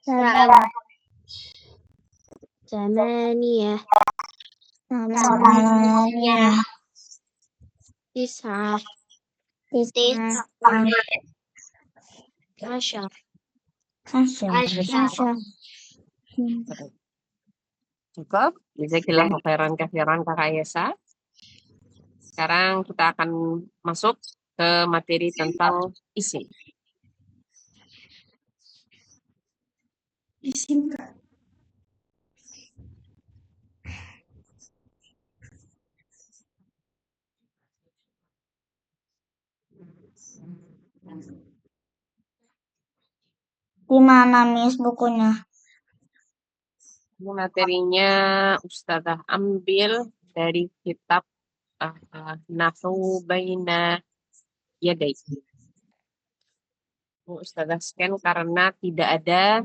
7 ثمانية 8 تسعة 9 عشر 10 Cukup. Jazakillahu khairan katsiran Kakak Yesa. Sekarang kita akan masuk ke materi tentang isim. Di mana Miss bukunya? Ini materinya Ustazah ambil dari kitab Nahwu Baina Yaday. Ustazah scan karena tidak ada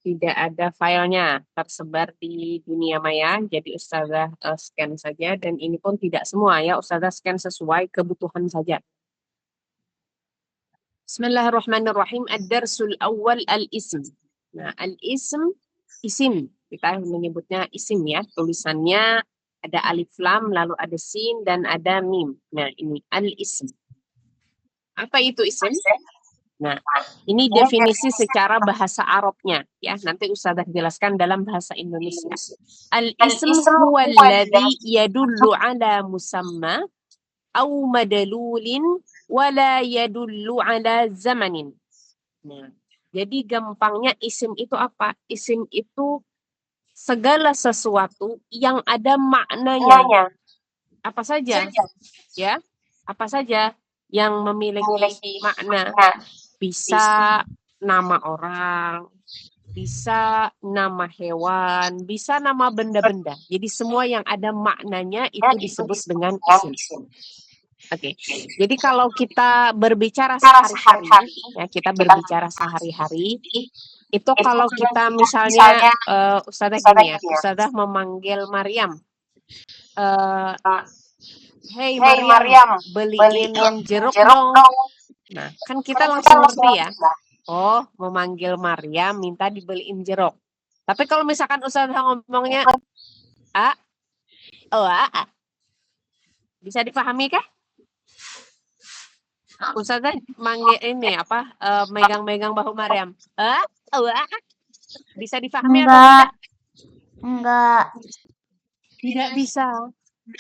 tidak ada filenya tersebar di dunia maya. Jadi Ustazah scan saja dan ini pun tidak semua ya. Ustazah scan sesuai kebutuhan saja. Bismillahirrahmanirrahim. Ad-darsul awal al-ism. Nah, al-ism, isim. Kita menyebutnya isim ya. Tulisannya ada alif lam, lalu ada sin, dan ada mim. Nah, ini al-ism. Apa itu isim? Nah, ini definisi secara bahasa Arabnya. Ya, nanti Ustazah jelaskan dalam bahasa Indonesia. Al-ism huwa alladhi yadullu ala musamma au madalulin wala yadullu ala zamanin. Nah, jadi gampangnya isim itu apa? Isim itu segala sesuatu yang ada maknanya. Apa saja? Ya, apa saja yang memiliki makna? Bisa nama orang, bisa nama hewan, bisa nama benda-benda. Jadi semua yang ada maknanya itu disebut dengan isim. Oke, jadi kalau kita berbicara sehari-hari, ya kita berbicara sehari-hari, itu kalau kita misalnya Ustazah gini ya, Ustazah memanggil Maryam, hey Maryam, beliin jeruk dong. Nah, kan kita langsung ngerti ya, oh memanggil Maryam minta dibeliin jeruk. Tapi kalau misalkan Ustazah ngomongnya bisa dipahami kah? Ustazah manggil ini apa megang-megang bahu Maryam. Bisa difahami atau tidak? Enggak. Tidak bisa.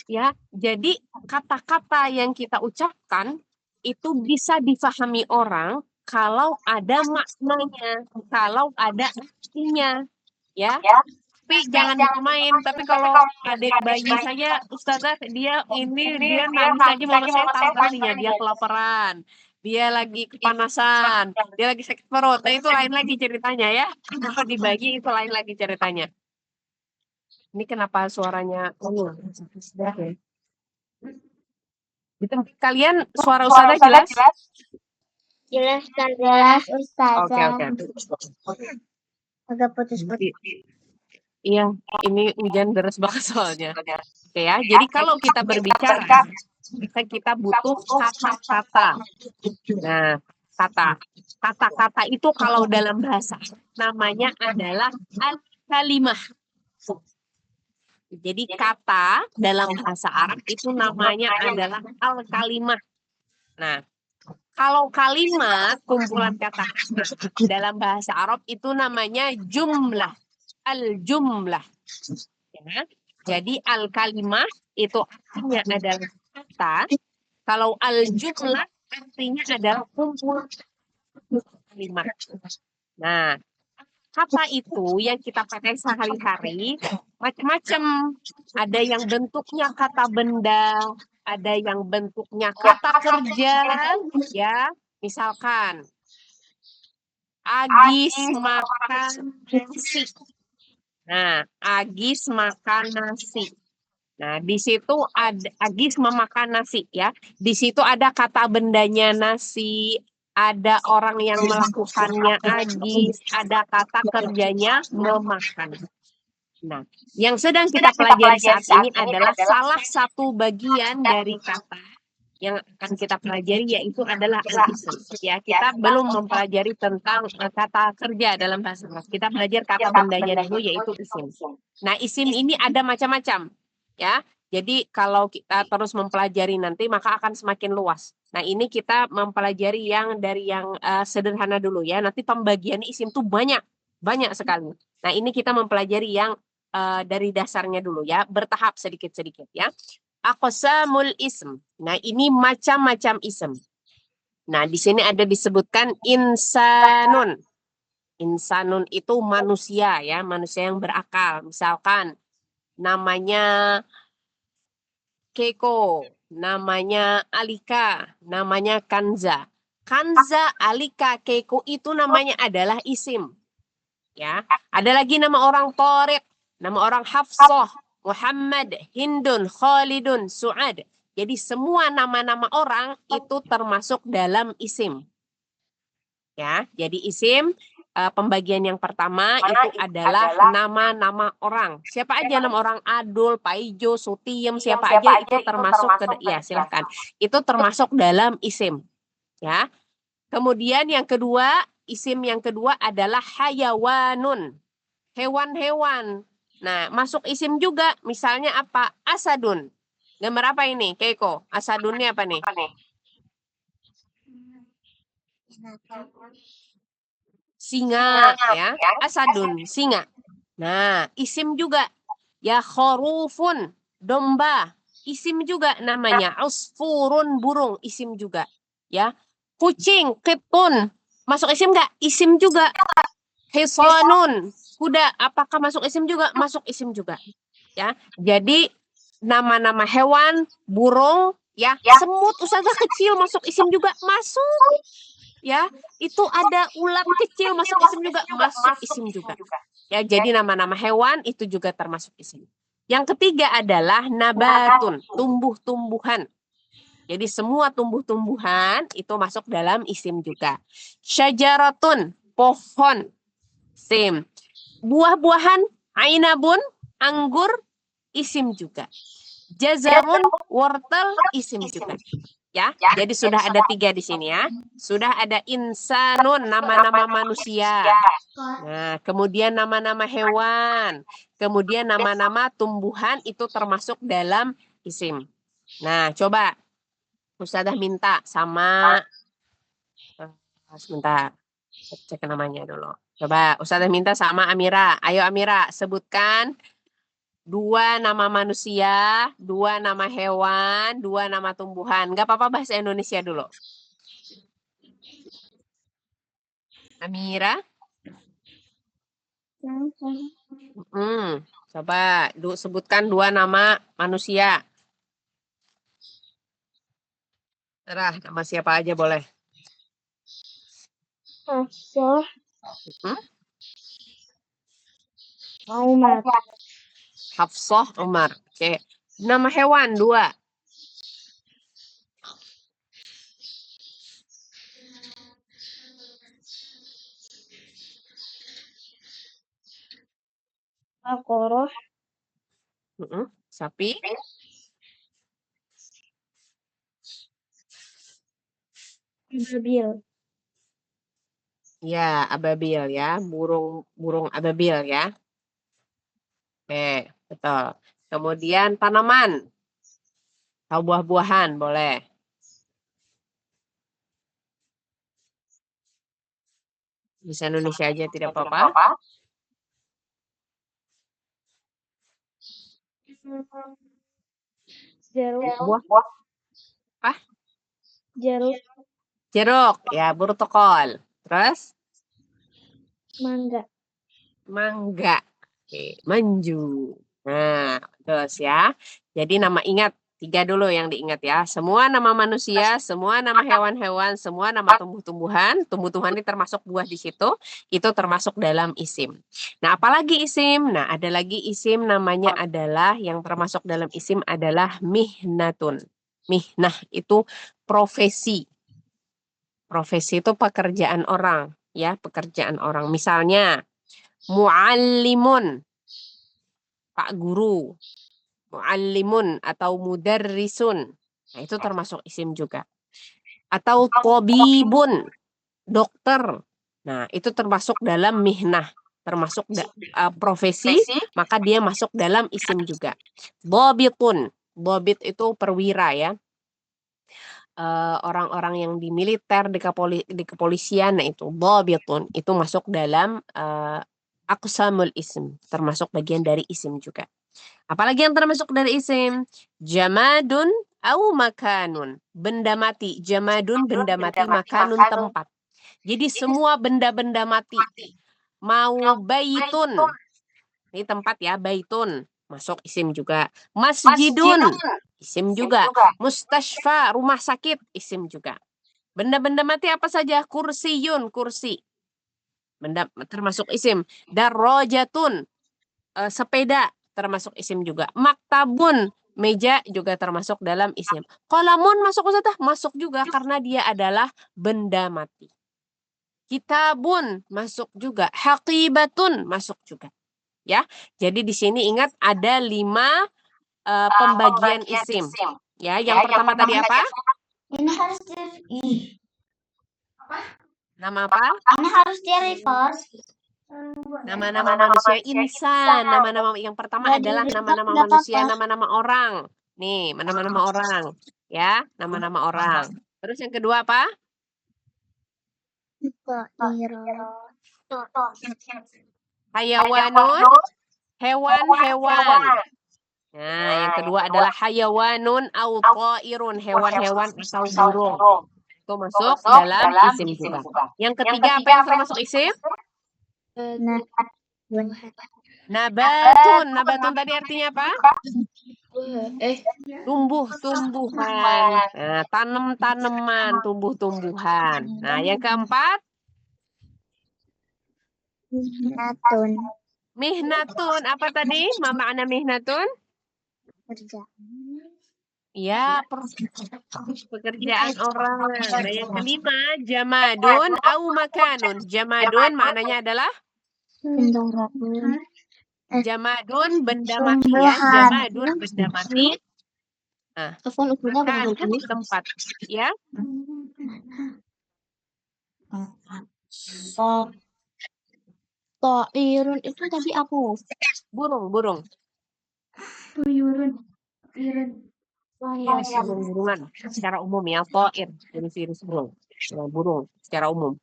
Ya, jadi kata-kata yang kita ucapkan itu bisa difahami orang kalau ada maknanya, kalau ada artinya, ya. Tapi jangan disamain. Tapi kalau adik bayi saja, Ustazah dia nangis aja, mama saya tahu pastinya dia kelaparan, dia lagi kepanasan, dia lagi sakit perut. Nah, itu lain lagi ceritanya ya. Kalau dibagi itu lain lagi ceritanya. Ini kenapa suaranya? Kalian suara Ustazah jelas? Jelas Ustazah. Oke. Agak putus-putus. Iya, ini hujan deras banget soalnya. Oke ya, jadi kalau kita berbicara, kita butuh kata-kata. Nah, kata-kata itu kalau dalam bahasa namanya adalah al-kalimah. Jadi kata dalam bahasa Arab itu namanya adalah al-kalimah. Nah, kalau kalimat kumpulan kata dalam bahasa Arab itu namanya jumlah. Al-jumlah. Ya. Jadi al-kalimah itu artinya adalah kata. Kalau al-jumlah artinya adalah kumpulan kalimat. Nah, kata itu yang kita pakai sehari-hari macam-macam. Ada yang bentuknya kata benda, ada yang bentuknya kata kerja, ya. Misalkan Agis makan nasi. Nah, Agis makan nasi. Nah, di situ ada Agis memakan nasi ya. Di situ ada kata bendanya nasi, ada orang yang melakukannya Agis, ada kata kerjanya memakan. Nah, yang sedang kita pelajari saat ini adalah salah satu bagian dari kata yang akan kita pelajari yaitu adalah al-ism. Ya, kita belum mempelajari tentang kata kerja dalam bahasa Arab. Kita belajar kata bendanya dulu yaitu isim. Nah, isim ini ada macam-macam, ya. Jadi kalau kita terus mempelajari nanti maka akan semakin luas. Nah, ini kita mempelajari yang dari yang sederhana dulu ya. Nanti pembagian isim tuh banyak sekali. Nah, ini kita mempelajari yang dari dasarnya dulu ya, bertahap sedikit-sedikit ya. Aqsamul ism. Nah, ini macam-macam ism. Nah, di sini ada disebutkan insanun. Insanun itu manusia ya, manusia yang berakal. Misalkan namanya Keiko, namanya Alika, namanya Kanza. Kanza, Alika, Keiko itu namanya adalah isim. Ya, ada lagi nama orang Tariq, nama orang Hafsah, Muhammad, Hindun, Khalidun, Su'ad. Jadi semua nama-nama orang itu termasuk dalam isim. Ya, jadi isim pembagian yang pertama itu adalah nama-nama orang. Siapa aja nama orang? Adul, Paijo, Sutiem, siapa aja itu termasuk ya silahkan. Itu termasuk dalam isim. Ya. Kemudian yang kedua, isim yang kedua adalah hayawanun. Hewan-hewan. Nah, masuk isim juga. Misalnya apa? Asadun. Gambar apa ini, Keiko? Asadunnya apa nih? Singa, ya. Asadun, singa. Nah, isim juga. Ya, khorufun, domba. Isim juga namanya. Usfurun, burung. Isim juga. Ya. Kucing, kitun. Masuk isim nggak? Isim juga. Hisanun, kuda. Apakah masuk isim juga? Masuk isim juga. Ya, jadi nama-nama hewan, burung, ya, semut, ustazah kecil masuk isim juga masuk. Ya, itu ada ulat kecil masuk isim juga masuk isim juga. Ya, jadi nama-nama hewan itu juga termasuk isim. Yang ketiga adalah nabatun, tumbuh-tumbuhan. Jadi semua tumbuh-tumbuhan itu masuk dalam isim juga. Syajaratun, pohon, isim. Buah-buahan, ainabun, anggur, isim juga. Jazarun, wortel, isim juga. Ya, jadi sudah ada 3 di sini ya. Sudah ada insanun, nama-nama manusia. Nah, kemudian nama-nama hewan. Kemudian nama-nama tumbuhan itu termasuk dalam isim. Nah, coba Ustazah minta sama sebentar. Cek namanya dulu. Coba Ustazah minta sama Amira. Ayo Amira, sebutkan 2 nama manusia, 2 nama hewan, 2 nama tumbuhan. Enggak apa-apa bahasa Indonesia dulu. Amira? Coba sebutkan 2 nama manusia. Terah, nama siapa aja boleh. Hafsah, Hmm? Umar. Hafsah, Umar. Oke. Nama hewan 2. Baqarah, Sapi. Ababil. Ya, ababil ya, burung ababil ya. Oke, betul. Kemudian tanaman atau buah-buahan boleh. Bisa Indonesia aja tidak apa-apa. Jeruk. Buah apa? Jeruk. Jeruk, ya, burtokol. Terus Mangga. mangga. Oke, manju. Nah, terus ya. Jadi nama ingat 3 dulu yang diingat ya. Semua nama manusia, semua nama hewan-hewan, semua nama tumbuh-tumbuhan. Tumbuh-tumbuhan ini termasuk buah di situ. Itu termasuk dalam isim. Nah, apalagi isim? Nah, ada lagi isim namanya adalah yang termasuk dalam isim adalah mihnatun. Mihnah itu profesi. Profesi itu pekerjaan orang, ya, pekerjaan orang. Misalnya muallimun, Pak Guru. Muallimun atau mudarrisun. Nah, itu termasuk isim juga. Atau tobibun, dokter. Nah, itu termasuk dalam mihnah, termasuk profesi, maka dia masuk dalam isim juga. Bobitun, bobit itu perwira ya. Orang-orang yang di militer, di kepolisian, nah itu bobitun, itu masuk dalam aqsamul ism, termasuk bagian dari isim juga. Apalagi yang termasuk dari isim? Jamadun au makanun, benda mati. Jamadun benda mati, makanun tempat. Jadi semua benda-benda mati. Mau baitun, ini tempat ya, baitun, masuk isim juga. Masjidun, isim juga. Mustashfa, rumah sakit, isim juga. Benda-benda mati apa saja? Kursiyun, kursi. Benda termasuk isim. Darrojatun, sepeda, termasuk isim juga. Maktabun, meja juga termasuk dalam isim. Qalamun masuk Ustazah? Masuk juga karena dia adalah benda mati. Kitabun masuk juga. Haqibatun masuk juga. Ya, jadi di sini ingat ada 5 pembagian isim. Ya, yang pertama tadi apa? Ini harus Nama apa? Ini harus di-record. Nama-nama manusia insan. Nama-nama yang pertama adalah nama-nama manusia, nama-nama orang. Nih, nama-nama orang. Ya, nama-nama orang. Terus yang kedua apa? Hayawanun, hewan-hewan. Nah, yang kedua adalah hayawanun au ta'irun, hewan-hewan atau burung. Itu masuk dalam isim juga. Yang ketiga apa yang termasuk isim? Nabatun. Nabatun tadi artinya apa? Tumbuh-tumbuhan. Nah, tanam-tanaman, tumbuh-tumbuhan. Nah, yang keempat? Mihnatun. Apa tadi? Ma makna mihnatun? Ya, pekerjaan orang. Nah, yang kelima, jamadun au makanun. Jamadun maknanya adalah? Jamadun, benda mati ya. Jamadun, benda mati. Nah, makanun, tempat. Ya. Ta'irun itu tadi aku. Burung. Jenis burung-burungan secara umum ya, ta'ir, jenis burung. Burung secara umum.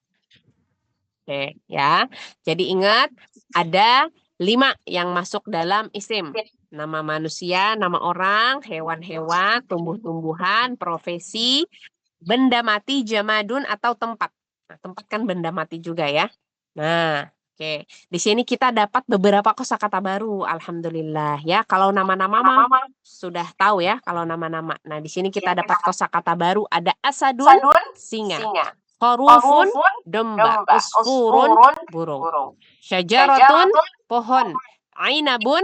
Oke, ya. Jadi ingat ada 5 yang masuk dalam isim. Nama manusia, nama orang, hewan-hewan, tumbuh-tumbuhan, profesi, benda mati, jamadun atau tempat. Nah, tempat kan benda mati juga ya. Nah, oke. Di sini kita dapat beberapa kosakata baru, alhamdulillah ya. Kalau nama-nama sudah tahu ya kalau nama-nama. Nah, di sini kita dapat kosakata baru, ada asadun, singa. Kharufun, domba. Usfurun, burung. Syajaratun, pohon. Ainabun,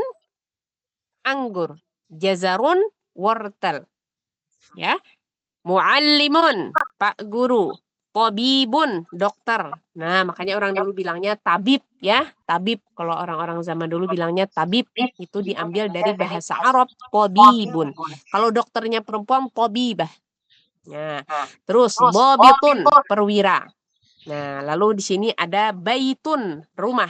anggur. Jazarun, wortel. Ya. Muallimun, pak guru. Tabibun, dokter. Nah, makanya orang dulu bilangnya tabib ya. Tabib, kalau orang-orang zaman dulu bilangnya tabib. Itu diambil dari bahasa Arab, tabibun. Kalau dokternya perempuan, tabibah. Nah, terus bobitun, perwira. Nah, lalu di sini ada baitun, rumah.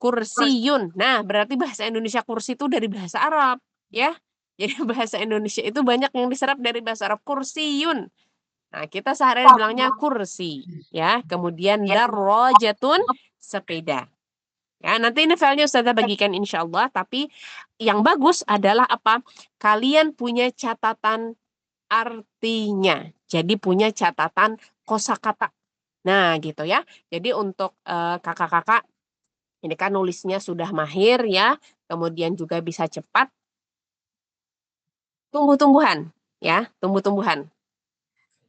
Kursiyun. Nah, berarti bahasa Indonesia kursi itu dari bahasa Arab, ya. Jadi bahasa Indonesia itu banyak yang diserap dari bahasa Arab, kursiyun. Nah, kita sehari-hari bilangnya kursi, ya. Kemudian darrojatun, sepeda. Ya, nanti ini filenya Ustazah bagikan insya Allah, tapi yang bagus adalah apa? Kalian punya catatan artinya. Jadi punya catatan kosakata. Nah, gitu ya. Jadi untuk kakak-kakak, ini kan nulisnya sudah mahir ya, kemudian juga bisa cepat. Tumbuh-tumbuhan, ya, tumbuh-tumbuhan.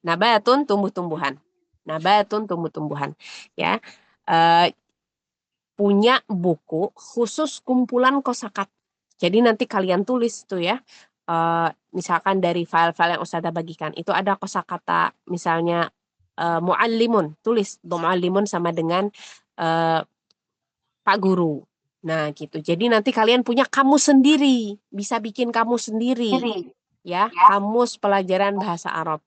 Nabatun, tumbuh-tumbuhan. Nabatun, tumbuh-tumbuhan. Ya, punya buku khusus kumpulan kosakata. Jadi nanti kalian tulis tuh ya. Misalkan dari file-file yang Ustazah bagikan itu ada kosakata misalnya muallimun, tulis muallimun sama dengan Pak Guru. Nah, gitu. Jadi nanti kalian punya kamu sendiri, bisa bikin kamu sendiri. ya kamus pelajaran bahasa Arab.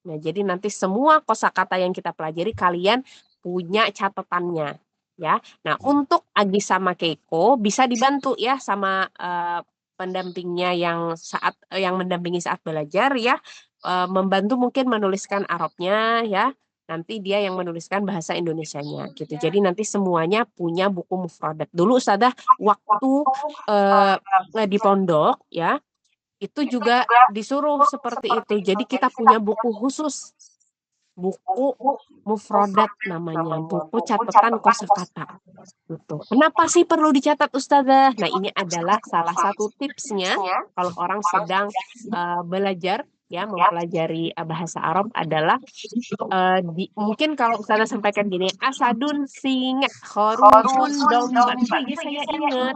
Nah, jadi nanti semua kosakata yang kita pelajari kalian punya catatannya, ya. Nah, untuk Agi sama Keiko bisa dibantu ya sama pendampingnya yang mendampingi saat belajar ya, membantu mungkin menuliskan Arabnya ya. Nanti dia yang menuliskan bahasa Indonesianya gitu. Jadi nanti semuanya punya buku mufradat. Dulu Ustazah waktu di pondok ya, itu juga disuruh seperti itu. Jadi kita punya buku khusus, buku mufradat namanya, buku catatan kosakata. Gitu. Kenapa sih perlu dicatat Ustazah? Nah, ini adalah salah satu tipsnya kalau orang sedang belajar ya mempelajari bahasa Arab adalah mungkin kalau Ustazah sampaikan gini, asadun singa, khorufun domba. Iya saya ingat.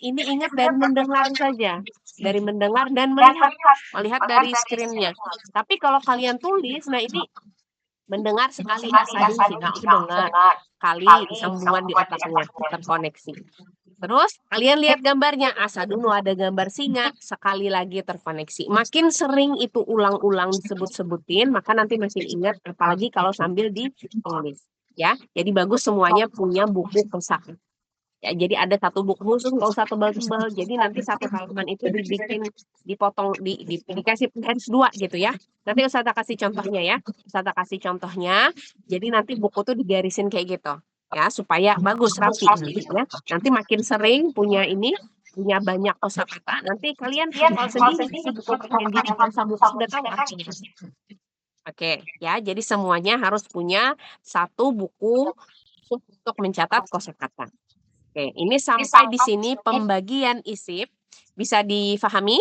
Ini ingat dari mendengar saja, dari mendengar dan melihat dari screen-nya. Tapi kalau kalian tulis, nah ini mendengar sekali asadun singa, dengar kali sambungan di otaknya terkoneksi. Terus kalian lihat gambarnya, asadun ada gambar singa, sekali lagi terkoneksi. Makin sering itu ulang-ulang disebut-sebutin, maka nanti masih ingat, apalagi kalau sambil ditulis. Ya, jadi bagus semuanya punya buku kosakata. Ya, jadi ada satu buku khusus, nggak usah tebal-tebal. Jadi nanti satu halaman itu dipotong, dikasih garis 2 gitu ya. Nanti Ustazah kasih contohnya ya. Ustazah kasih contohnya. Jadi nanti buku tuh digarisin kayak gitu. Ya, supaya bagus, rapi. Ya. Nanti makin sering punya banyak kosakata. Nanti kalian hafal sendiri di buku kalian di buku sudah tahu artinya. Oke, ya. Jadi semuanya harus punya satu buku untuk mencatat kosakata. Oke, ini sampai di sini pembagian isim. Bisa difahami?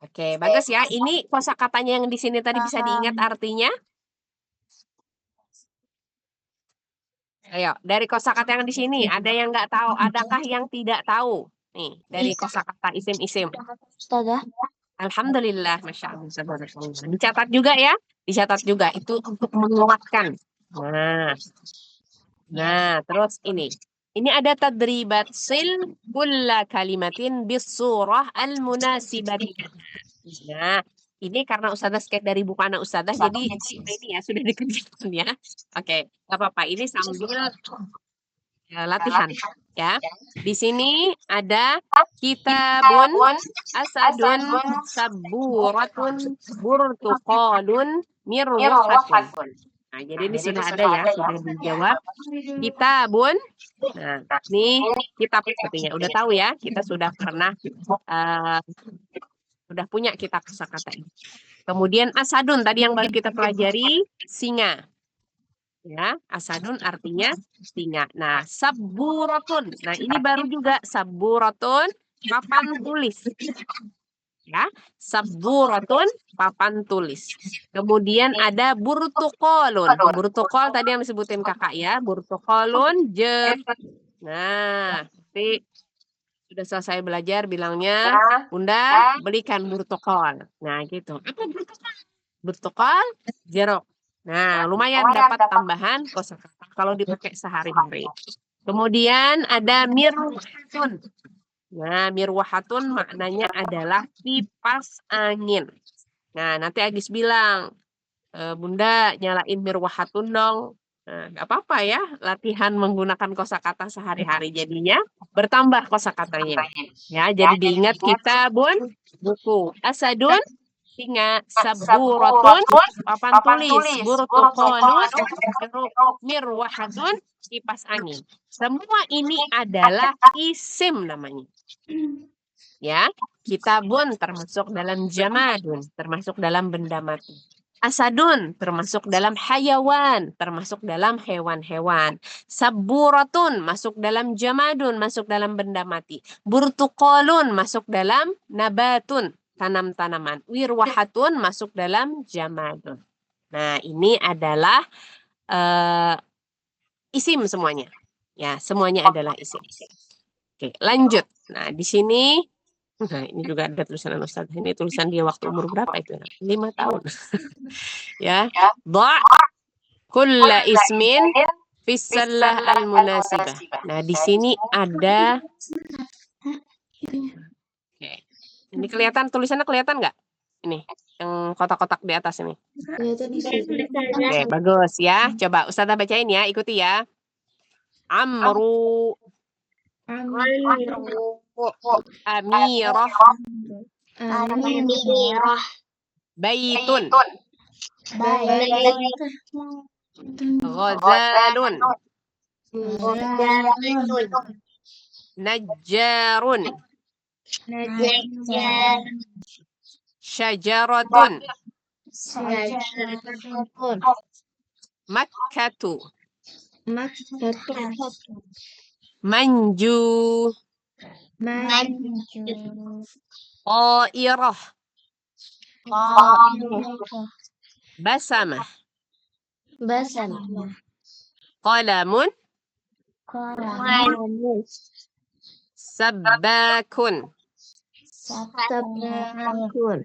Oke, bagus ya. Ini kosakatanya yang di sini tadi bisa diingat artinya? Ayo, dari kosakata yang di sini, ada yang nggak tahu? Adakah yang tidak tahu? Nih, dari kosakata isim-isim. Ustazah. Alhamdulillah, Masya Allah. Dicatat juga ya? Dicatat juga. Itu untuk menguatkan. Nah, terus ini. Ini ada tadribat sil kulla kalimatin bis surah al-munasibati. Nah, ini karena Ustazah skate dari buku anak Ustazah, jadi ini ya sudah dikerjakan ya. Oke, nggak apa-apa. Ini sambil latihan ya. Di sini ada kitabun, asadun, saburatun, burtuqalun, mirwahatun. Nah, jadi di sini ada ya, sudah dijawab. Kitabun. Nah, ini kitab sepertinya. Udah tahu ya, kita sudah pernah sudah punya kitab kosakata ini. Kemudian asadun tadi yang baru kita pelajari, singa. Ya, asadun artinya singa. Nah, saburatun. Nah, ini baru juga saburatun, papan tulis. Ya, saburatun, papan tulis. Kemudian ada burtuqalun. Burtuqal tadi yang disebutin kakak ya, burtuqalun Nah, nanti sudah selesai belajar bilangnya, Bunda belikan burtuqal. Nah, gitu. Apa burtuqal? Burtuqal jeruk. Nah, lumayan dapat tambahan kosakata kalau dipakai sehari-hari. Kemudian ada mirwahatun. Nah, mirwahatun maknanya adalah kipas angin. Nah, nanti Agis bilang, Bunda nyalain mirwahatun dong. Nah, nggak apa-apa ya, latihan menggunakan kosakata sehari-hari jadinya bertambah kosakatanya. Ya, jadi diingat kita buku asadun, singa, saburatun, papan tulis, burtuqalun, mirwahatun, kipas angin. Semua ini adalah isim namanya. Ya, kitabun termasuk dalam jamadun, termasuk dalam benda mati. Asadun termasuk dalam hayawan, termasuk dalam hewan-hewan. Saburatun masuk dalam jamadun, masuk dalam benda mati. Burtuqalun masuk dalam nabatun, tanam-tanaman. Wirwahatun masuk dalam jamadun. Nah, ini adalah isim semuanya. Ya, semuanya adalah isim. Oke, lanjut. Nah, di sini ini juga ada tulisan Ustaz. Ini tulisan dia waktu umur berapa itu? 5 tahun. Ya. Dha' kulla ismin fissallah al-munasibah. Nah, di sini ada Oke. Ini kelihatan tulisannya kelihatan nggak? Ini yang kotak-kotak di atas ini. Oke, bagus ya. Coba Ustazah bacain ya, ikuti ya. Amru, Amirah, Amirah. Baitun, Baik. Ghazalun, Ghazalun. Najjarun, Najar. Syajaratun, Sajaratun. Makkatu, Makkatun. Manju, Maju. Qairah, Qairah. Basamah, Basam. Qalamun, Qalam. Sabbakun, Sabakun.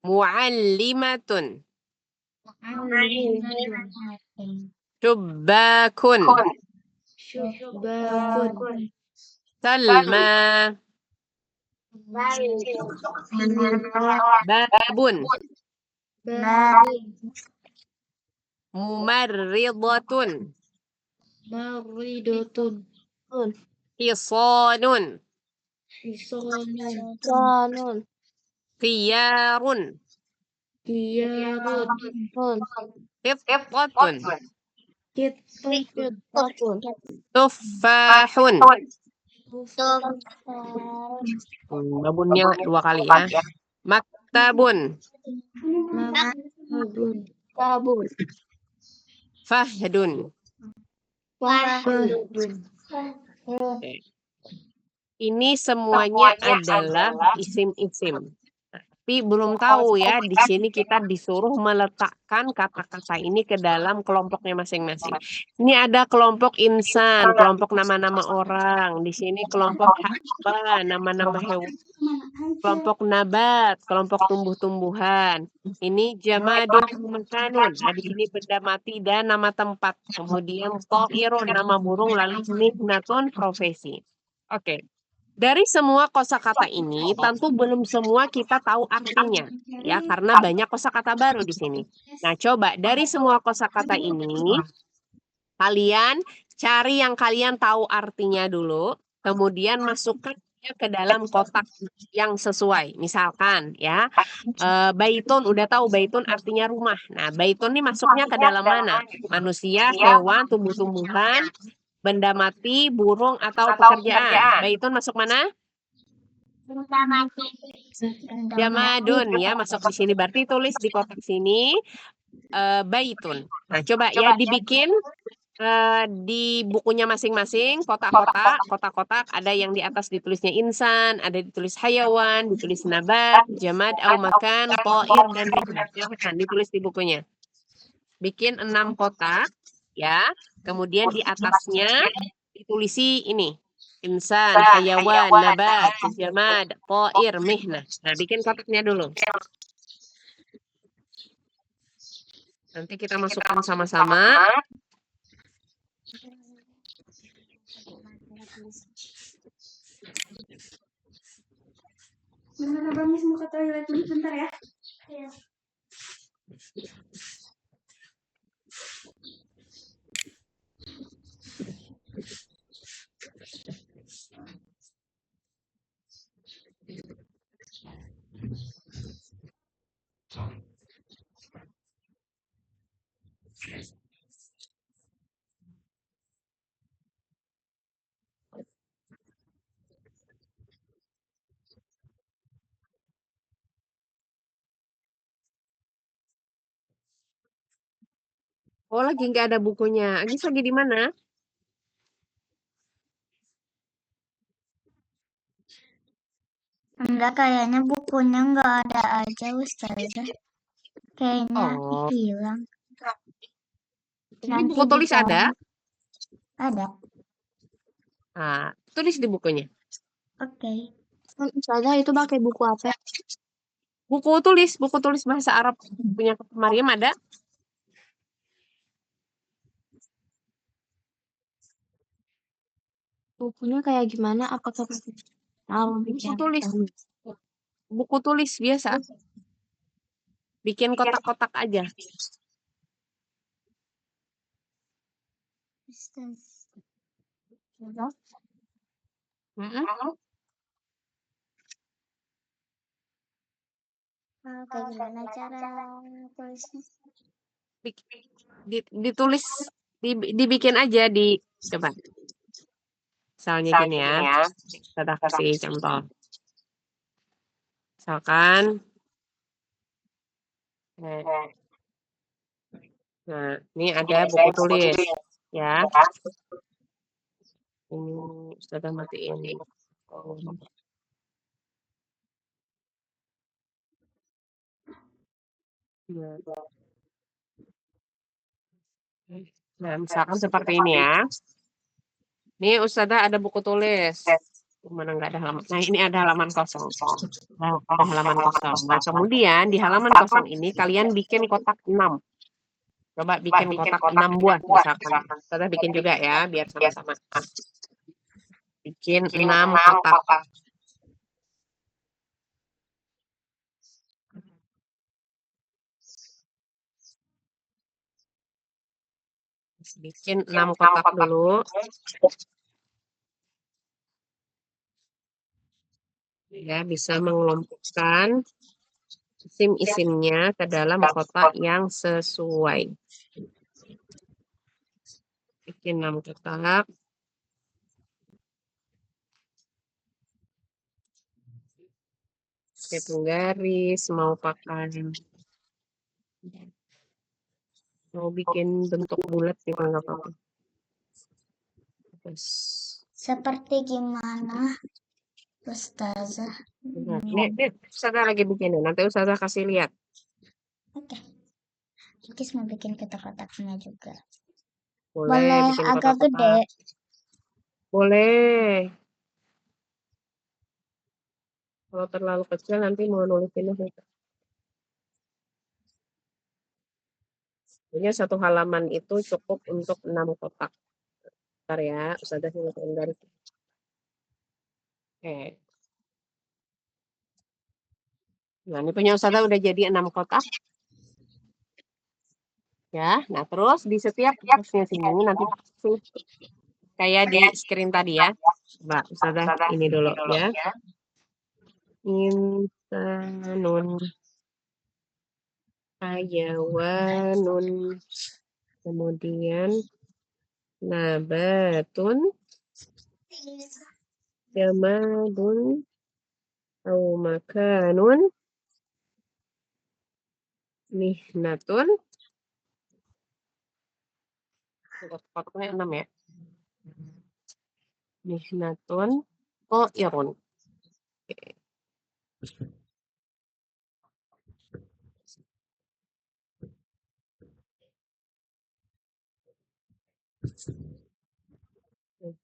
Muallimatun, Alimatun. Syubbakun, Syubakun. Salma, Babun, Babun. Mumarridatun, Maridotun. Hisanun, Hisonun. Khiyarun, Diyarun. Qittatun, Kitatun. Tuffahun. Babunnya 2 kali ya. Maktabun, Maktabun. Kabun. Fahdun. Fahdun. Ini semuanya adalah isim-isim. Tapi belum tahu ya, di sini kita disuruh meletakkan kata-kata ini ke dalam kelompoknya masing-masing. Ini ada kelompok insan, kelompok nama-nama orang. Di sini kelompok haba, nama-nama hewan. Kelompok nabat, kelompok tumbuh-tumbuhan. Ini jamadun makanun. Nah, di sini benda mati dan nama tempat. Kemudian ta'irun, nama burung, lalu mihnatun, profesi. Oke. Dari semua kosakata ini, tentu belum semua kita tahu artinya, ya, karena banyak kosakata baru di sini. Nah, coba dari semua kosakata ini, kalian cari yang kalian tahu artinya dulu, kemudian masukkan ke dalam kotak yang sesuai. Misalkan, ya, baitun, udah tahu baitun artinya rumah. Nah, baitun ini masuknya ke dalam mana? Manusia, hewan, tumbuh-tumbuhan, benda mati, burung, atau pekerjaan. Baitun masuk mana? Jamadun ya, masuk di sini. Berarti tulis di kotak sini baitun. Nah, coba ya dibikin di bukunya masing-masing, kotak-kotak ada yang di atas ditulisnya insan, ada ditulis hayawan, ditulis nabat, jamad, au makan, to'ir, dan silahkan ditulis di bukunya. Bikin 6 kotak, ya. Kemudian di atasnya ditulisi ini. Insan, hayawan, nabat, jamad, to'ir, mihnah. Nah, bikin kotaknya dulu. Nanti kita masukkan sama-sama. Abang mau ke toilet dulu bentar ya. Oh, lagi nggak ada bukunya. Agis lagi di mana? Enggak, kayaknya bukunya enggak ada aja, Ustazah. Kayaknya Oh, hilang. ini buku tulis ada? Ada. Nah, tulis di bukunya. Oke. Ustazah itu pakai buku apa? Buku tulis bahasa Arab punya Mariam ada? Bukunya kayak gimana? Apakah Buku tulis. Buku tulis biasa. Bikin kotak-kotak aja. Mm-mm. Bagaimana cara tulisnya? Ditulis, dibikin aja coba. Misalnya gini ya. Kita kasih contoh. Misalkan. Nah, ini ada buku tulis. Ya. Ini sudah matiin. Nah, misalkan seperti ini ya. Ini Ustazah ada buku tulis. Mana nggak ada halaman? Nah, ini ada halaman kosong. Nah, ada halaman kosong. Nah, kemudian di halaman kosong ini kalian bikin kotak 6. Coba bikin kotak 6 buah misalkan. Ustazah bikin juga ya, biar sama-sama. Bikin 6 kotak. Bikin 6 kotak dulu. Ya, bisa mengelompokkan isim-isimnya ke dalam kotak yang sesuai. Bikin 6 kotak. Pakai penggaris, mau bikin bentuk bulat juga nggak apa-apa. Terus. Seperti gimana, Ustazah? Ini Ustazah lagi bikin, nanti Ustazah kasih lihat. Oke. Kikis mau bikin kotak-kotaknya juga. Boleh bikin agak kotak-kotak. gede. Boleh. Kalau terlalu kecil nanti mau nulisinnya susah. Punya satu halaman itu cukup untuk 6 kotak. Bentar ya, Ustazah ngeliatin garis. Oke. Nah, ini punya Ustazah udah jadi 6 kotak. Ya, nah terus di setiap atasnya sini nanti kayak di screen tadi ya. Coba Ustazah ini dulu ya. Insanun, hayawanun, kemudian nabatun, jamadun, au makanun, mihnatun. Kotaknya 6 ya. Mihnatun, irun.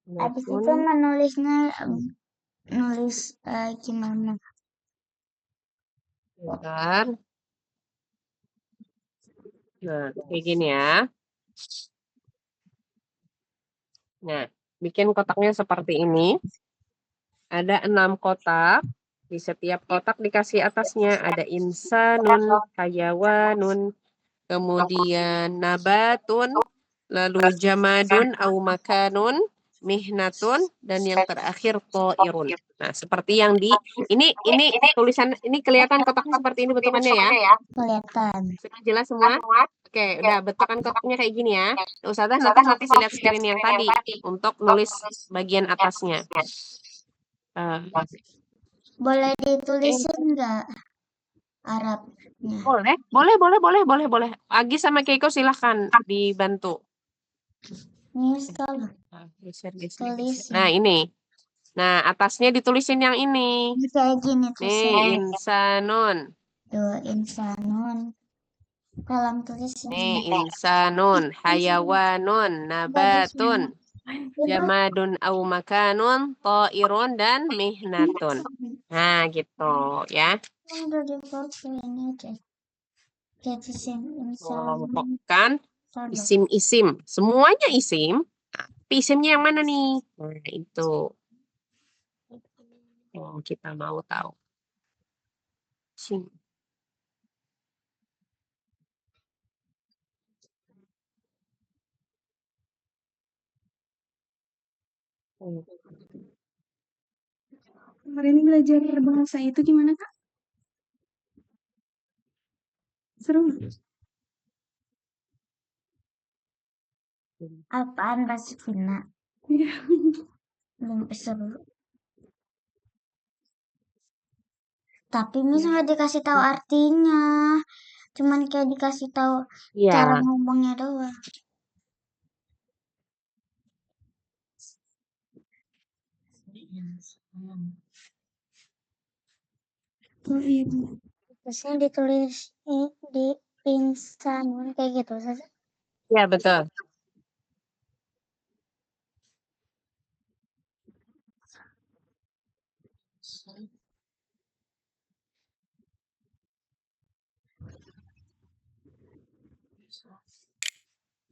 Habis itu menulisnya nulis gimana? Bentar. Nah, kayak gini ya. Nah, bikin kotaknya seperti ini. Ada 6 kotak. Di setiap kotak dikasih atasnya ada insanun, hayawanun, kemudian nabatun, lalu jamadun au makanun, mihnatun, dan yang terakhir to'irun. Nah, seperti yang ini tulisan ini kelihatan kotaknya seperti ini bentukannya ya. Kelihatan. Sudah jelas semua? Oke, udah bentukan kotaknya kayak gini ya. Ustazah nanti mau kasih lihat screen yang tadi untuk nulis bagian atasnya. Boleh ditulisin nggak Arabnya? Boleh. Agi sama Keiko silahkan dibantu. Ini kalau Nah, ini. Nah, atasnya ditulisin yang ini. kayak gini tuh. Nih, insanun. Tuh, insanun. Dalam tulisan. Nih, insanun, hayawanun, nabatun, jamadun au makanun, to'irun, dan mihnatun. Nah, gitu ya. Udah difoto ini aja. Jadi Kelompokkan isim-isim. Semuanya isim. Tapi isimnya yang mana nih? Nah, itu. yang kita mau tahu. Sini. Kemarin belajar bahasa itu gimana, Kak? Seru nggak? Apaan bahasa Cina? Iya. Belum seru. Tapi Miss nggak dikasih tahu artinya. Cuman kayak dikasih tahu cara Ya, ngomongnya doang. Oh iya. Terusnya ditulis di pingsan kayak gitu. ya betul.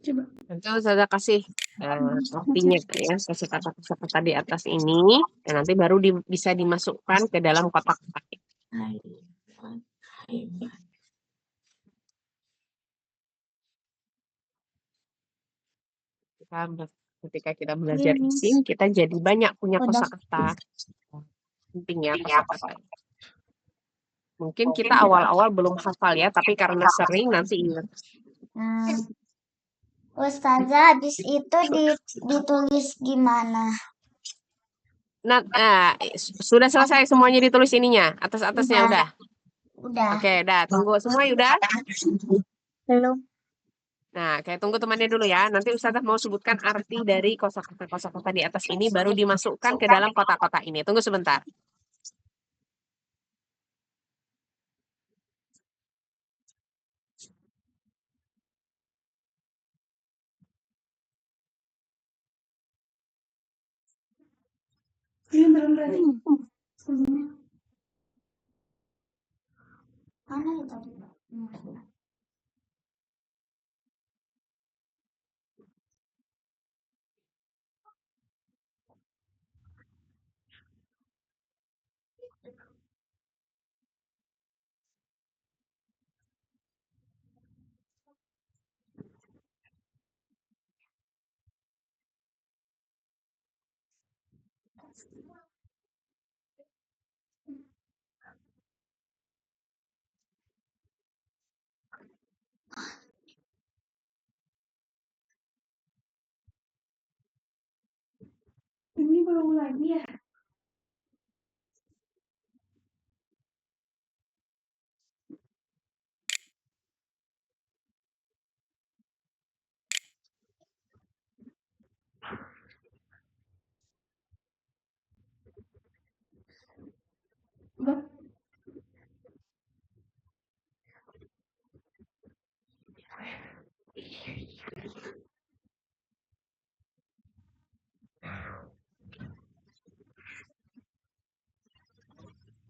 Coba. Nanti saya kasih artinya ya, kasih kata-kata di atas ini, dan nanti baru bisa dimasukkan ke dalam kotak-kotak. Ketika kita belajar Iya, isim, kita jadi banyak punya Udah. kosakata. Penting ya kosakata. Mungkin kita awal-awal belum hafal ya, tapi karena sering nanti ingat. Nah, Ustazah habis itu ditulis gimana? Nah, sudah selesai semuanya ditulis ininya, atas-atasnya udah. Udah. Oke, udah. Tunggu semua udah. Belum. Nah, kayak tunggu temannya dulu ya. Nanti Ustazah mau sebutkan arti dari kosakata di atas ini baru dimasukkan ke dalam kotak-kotak ini. Tunggu sebentar. Ini belum berarti. Sebelumnya. Mana itu? Ini belum lagi ya. Bang.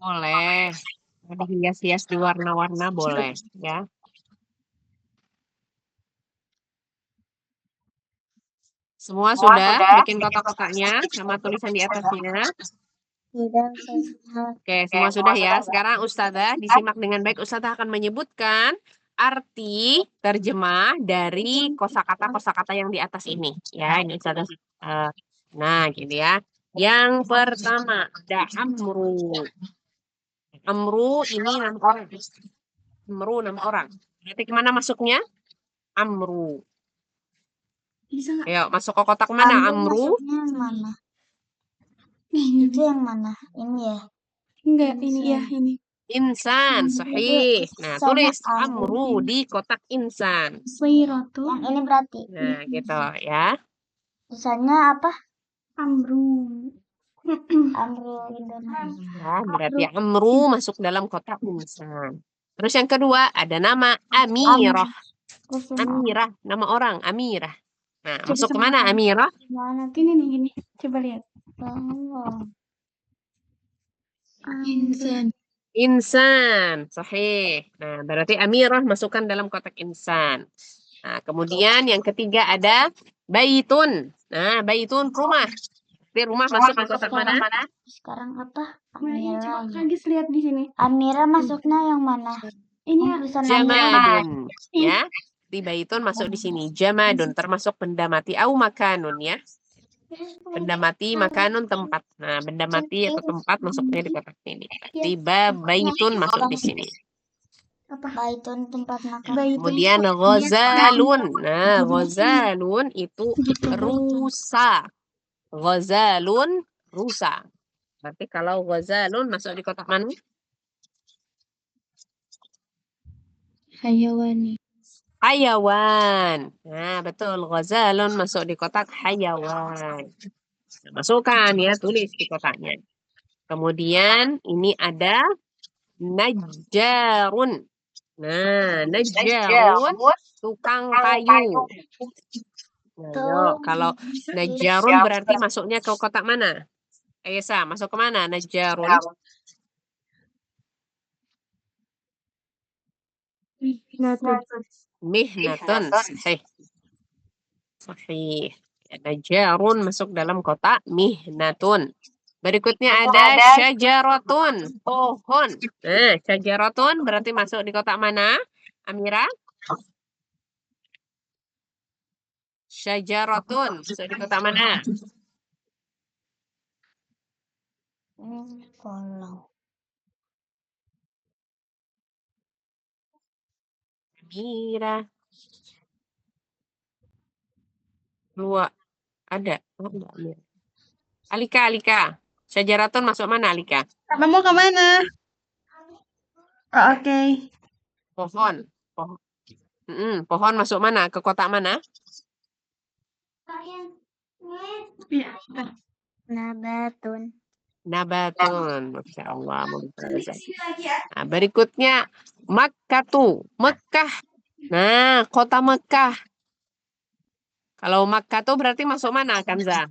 Boleh. Ada hias-hias di warna-warna boleh ya. Semua sudah bikin kotak-kotaknya sama tulisan di atasnya. Tidak. Oke, semua sudah ya. Sekarang Ustazah disimak dengan baik. Ustazah akan menyebutkan arti terjemah dari kosakata-kosakata yang di atas ini. Ya, ini Ustazah. Nah, gitu ya. Yang pertama, ada amru. Amru ini 6 orang. Amru 6 orang. Berarti kemana masuknya? Amru. Bisa nggak? Ayo, masuk ke kotak mana? Amru. Maksudnya yang mana? Itu yang mana? Ini ya. Enggak, ini ya, ini. Insan, sahih. Nah, tulis amru di kotak insan. Siratu. Yang ini berarti. Nah, gitu ya. Tulisannya apa? Amru. Amru Indonesia. Ya, berarti amru masuk dalam kotak insan. Terus yang kedua ada nama Amirah. Amirah, nama orang Amirah. Nah, Coba masuk sama kemana kakak. Amirah? Mana Gini nih, gini. Coba lihat. tuh? Insan. Insan, sahih. Nah, berarti Amirah masukkan dalam kotak insan. Nah, kemudian yang ketiga ada baitun. Nah, baitun rumah. Di rumah masuk di kotak mana? Sekarang apa? Ini coba Amira. Kagis lihat di sini. Amira masuknya yang mana? Ini ya. Tulisan Amira. Jamadun, ya. Di baitun masuk di sini. Jamadun termasuk benda mati au makanun, ya. Benda mati, makanun, tempat. Nah, benda mati atau tempat masuknya di kotak ini. Tiba baitun masuk di sini. Baitun tempat makan. Kemudian ghazalun. Nah, ghazalun itu rusa. Ghazalun rusa. Berarti kalau ghazalun masuk di kotak mana? Hayawani. Hayawan. Nah, betul. Ghazalun masuk di kotak hayawan. Nah, masukkan ya, tulis di kotaknya. Kemudian ini ada najjarun. Nah, najjarun tukang kayu. Nah, yuk, kalau najjarun berarti masuknya ke kotak mana? Ayesa, masuk ke mana najjarun? Mihnatun. Sahih. Sahih. Ya, najjarun masuk dalam kotak mihnatun. Berikutnya ada syajaratun, pohon. Nah, syajaratun berarti masuk di kotak mana? Amira? Syajaratun masuk di kotak mana? Kolom. Amira. Dua. Ada. Oh, enggak, Amira. Alika. Syajaratun masuk mana, Alika? Kamu mau kemana? Oh, oke. Pohon. Pohon masuk mana? Ke kotak mana? Iya. Nabatun. Nabatun. Masya Allah. Mumtazah. Nah, berikutnya Makkatu. Mekah. Nah, kota Mekah. Kalau Makkah tuh berarti masuk mana, Kanza?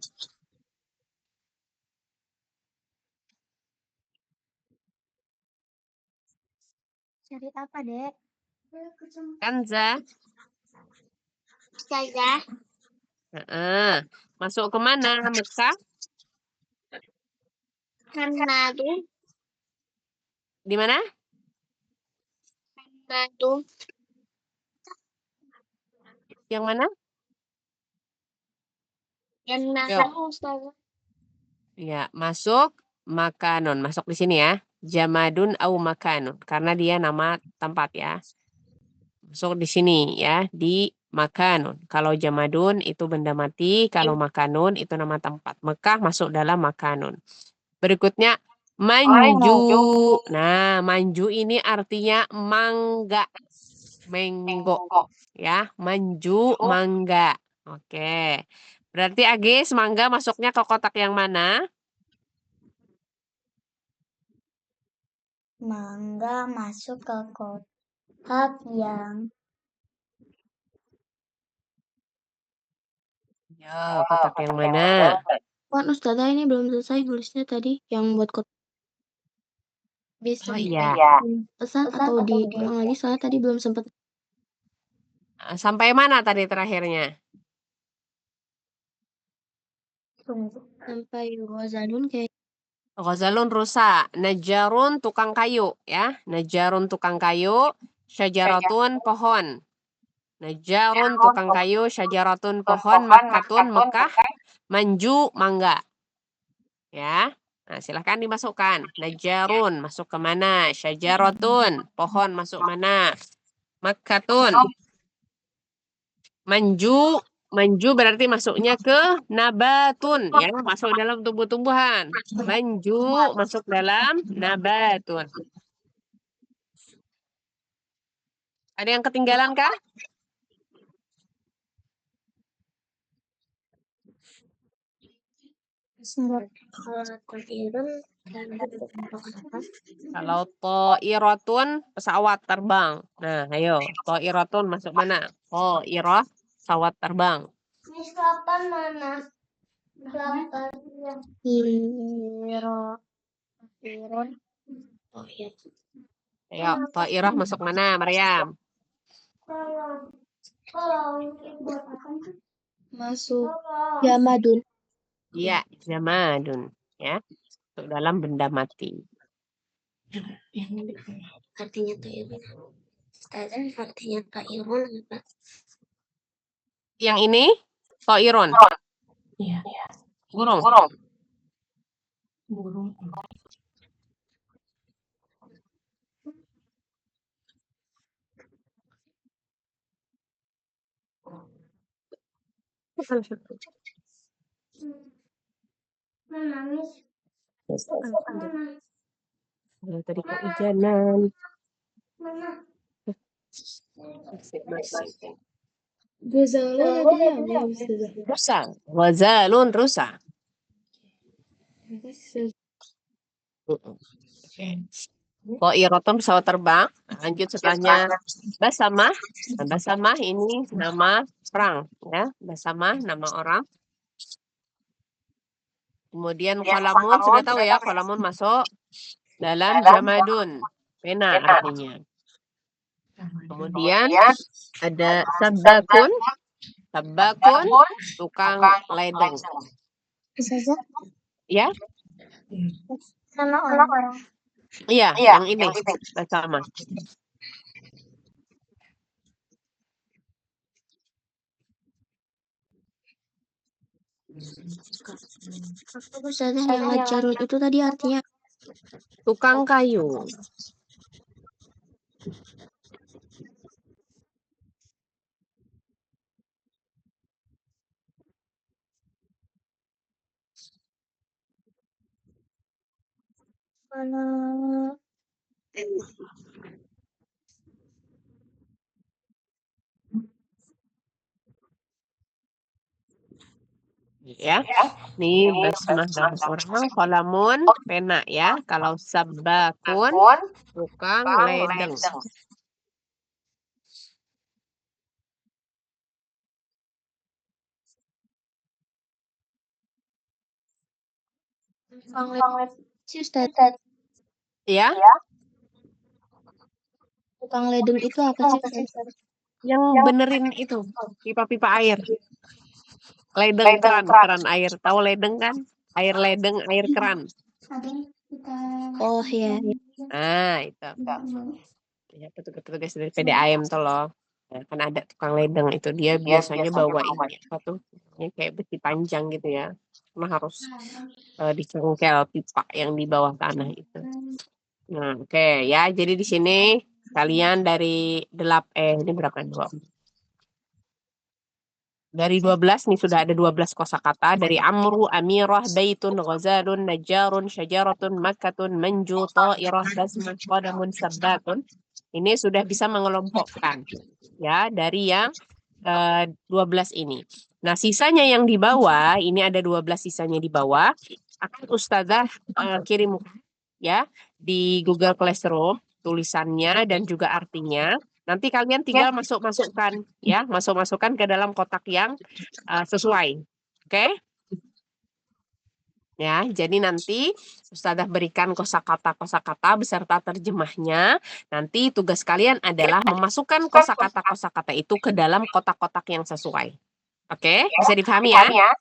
Cari apa, Dek? Kanza? Saya. Masuk ke mana, Mekah? Kanadu. Di mana? Kanadu. Yang mana? Yang Yo. Ya, masuk makanun. Masuk di sini ya. Jamadun au makanun. Karena dia nama tempat ya. Masuk di sini ya. Di makanun. Kalau jamadun itu benda mati. Kalau makanun itu nama tempat. Mekah masuk dalam makanun. Berikutnya manju. Nah, manju ini artinya mangga. Menggo. Ya, manju, mangga. Oke. Berarti Agis, mangga masuknya ke kotak yang mana? Mangga masuk ke kotak yang Ya, kotak yang mana? Wan Ustazah ini belum selesai nulisnya tadi yang buat kotak. Bisa Oh iya. pesan atau diulang lagi soalnya tadi belum sempat. Sampai mana tadi terakhirnya? Sampai Ghazalun kayak Ghazalun rusa, Najjarun tukang kayu ya. Najjarun tukang kayu, syajaratun pohon. Najjarun tukang kayu, syajaratun pohon, Makkatun Mekah, manju mangga. Ya. Nah, silahkan dimasukkan. Najjarun masuk ke mana? Syajaratun pohon masuk mana? Makkatun. Manju berarti masuknya ke nabatun ya, masuk dalam tumbuh-tumbuhan. Manju masuk dalam nabatun. Ada yang ketinggalan kah? Kalau to'iratun pesawat terbang. Nah, ayo, to'iratun masuk mana? To'irah pesawat terbang. kapan mana? Oh iya. Ayo, to'irah masuk mana, Maryam? masuk Jamadun. Ya, jamadun. Ya, untuk dalam benda mati. Artinya ta'irun. Ustazah, artinya ta'irun apa? Yang ini, to'irun. Iya. Burung. Burung. Tadi kehujanan. Gazalun artinya apa ya, Ustazah? Rusa. Wazalun rusa. To'irotun pesawat terbang. Lanjut setelahnya basamah. Nah, basamah ini nama perang. Ya, basamah nama orang. Kemudian kolamun sudah tahu ya, kolamun masuk dalam jamadun, pena artinya. Kemudian ada sabakun, tukang ledeng. Ustazah, Ya, sama orang. iya, yang ini sama. Ustazah, yang ngajarun itu tadi artinya Tukang kayu. Kalau Ya, nih basmah nama orang, kolamun pena ya. Kalau sabakun tukang ledeng. si Ustazah, Ya, tukang ledeng itu apa sih, Ustazah? yang benerin itu pipa-pipa air. Ledeng keran air. Tahu ledeng kan? Air ledeng, air keran. Oh ya, Nah, itu. Ya, petugas dari PDAM tuh loh. Nah, kan ada tukang ledeng itu dia biasanya bawa ini apa tuh? Ini kayak besi panjang gitu ya. Cuma harus dicengkel pipa yang di bawah tanah itu. Nah, oke ya. Jadi di sini kalian dari ini berapa? Dari 12 nih sudah ada 12 kosakata dari amru, amirah, baitun, ghazalun, najjarun, syajaratun, makkatun, manju, ta'irah, basmah, qadamun, sabbatun. Ini sudah bisa mengelompokkan ya dari yang 12 ini. Nah, sisanya yang di bawah, ini ada 12 sisanya di bawah, akan Ustazah kirim ya di Google Classroom tulisannya dan juga artinya. Nanti kalian tinggal masukkan ya, masukkan ke dalam kotak yang sesuai. Oke? Ya, jadi nanti Ustazah berikan kosakata beserta terjemahnya. Nanti tugas kalian adalah memasukkan kosakata itu ke dalam kotak-kotak yang sesuai. Oke? Bisa dipahami ya?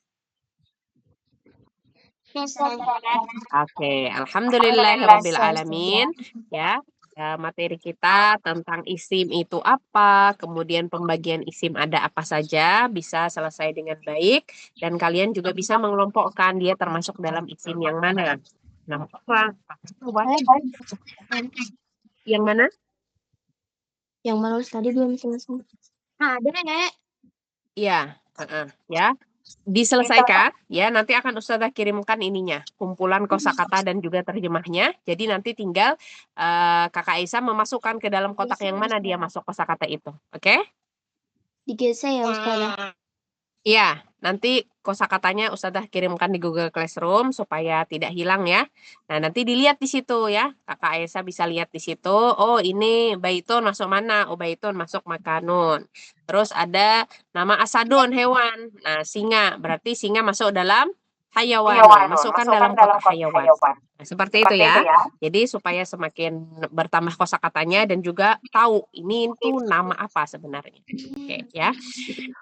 Oke, alhamdulillahirabbil alamin ya. Materi kita tentang isim itu apa, kemudian pembagian isim ada apa saja, bisa selesai dengan baik dan kalian juga bisa mengelompokkan dia termasuk dalam isim yang mana. Nah, yang mana? yang manusia tadi belum selesai. Ada, Nek. Iya, ya. Diselesaikan ya, nanti akan Ustazah kirimkan ininya, kumpulan kosakata dan juga terjemahnya. Jadi nanti tinggal Kakak Aisyah memasukkan ke dalam kotak yang mana dia masuk kosakata itu. Oke? Digeser ya, Ustazah. Iya, nanti kosakatanya Ustazah kirimkan di Google Classroom supaya tidak hilang ya. Nah, nanti dilihat di situ ya. Kakak Aisyah bisa lihat di situ. Oh, ini baitun masuk mana? Oh, baitun masuk makanun. Terus ada nama asadun hewan. Nah, singa. Berarti singa masuk dalam Hayawanun, masukkan dalam kotak hayawan. Nah, seperti itu ya. Jadi supaya semakin bertambah kosakatanya dan juga tahu ini tuh nama apa sebenarnya. Oke ya.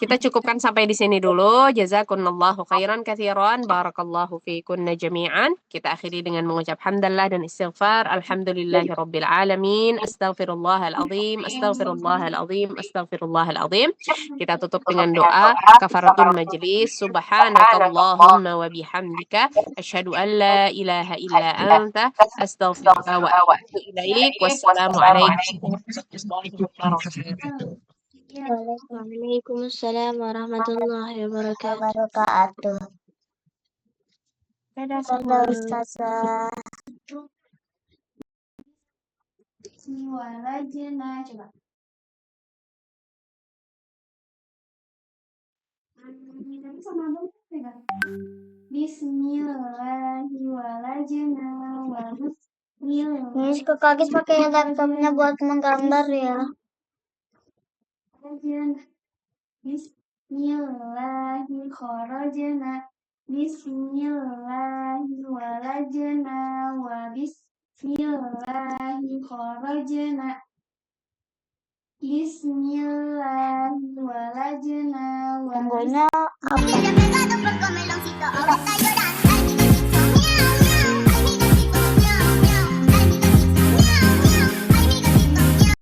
Kita cukupkan sampai di sini dulu. Jazakumullahu khairan katsiran. Barakallahu fiikunna jami'an. Kita akhiri dengan mengucap hamdalillah dan istighfar. Alhamdulillahirabbil alamin. Astaghfirullahal azim. Astaghfirullahal azim. Astaghfirullahal azim. Kita tutup dengan doa kafaratul majlis. Subhanakallahumma wa bihamdika asyhadu an la ilaha illa anta astaghfiruka wa atubu ilaik. Wassalamualaikum warahmatullahi wabarakatuh. Waalaikumsalam warahmatullahi wabarakatuh. Wabarakatuh. Dadah Dadah semua. Ustazah. Bismillahirrahmanirrahim. Coba. Bismillahirrahmanirrahim. Miss Kak Agis pakai laptopnya buat menggambar ya. Bismillahirrahmanirrahim. Bismillahirrahmanirrahim. Wa bismillahirrahmanirrahim. Bismillahirrahmanirrahim. Tanggalnya apa?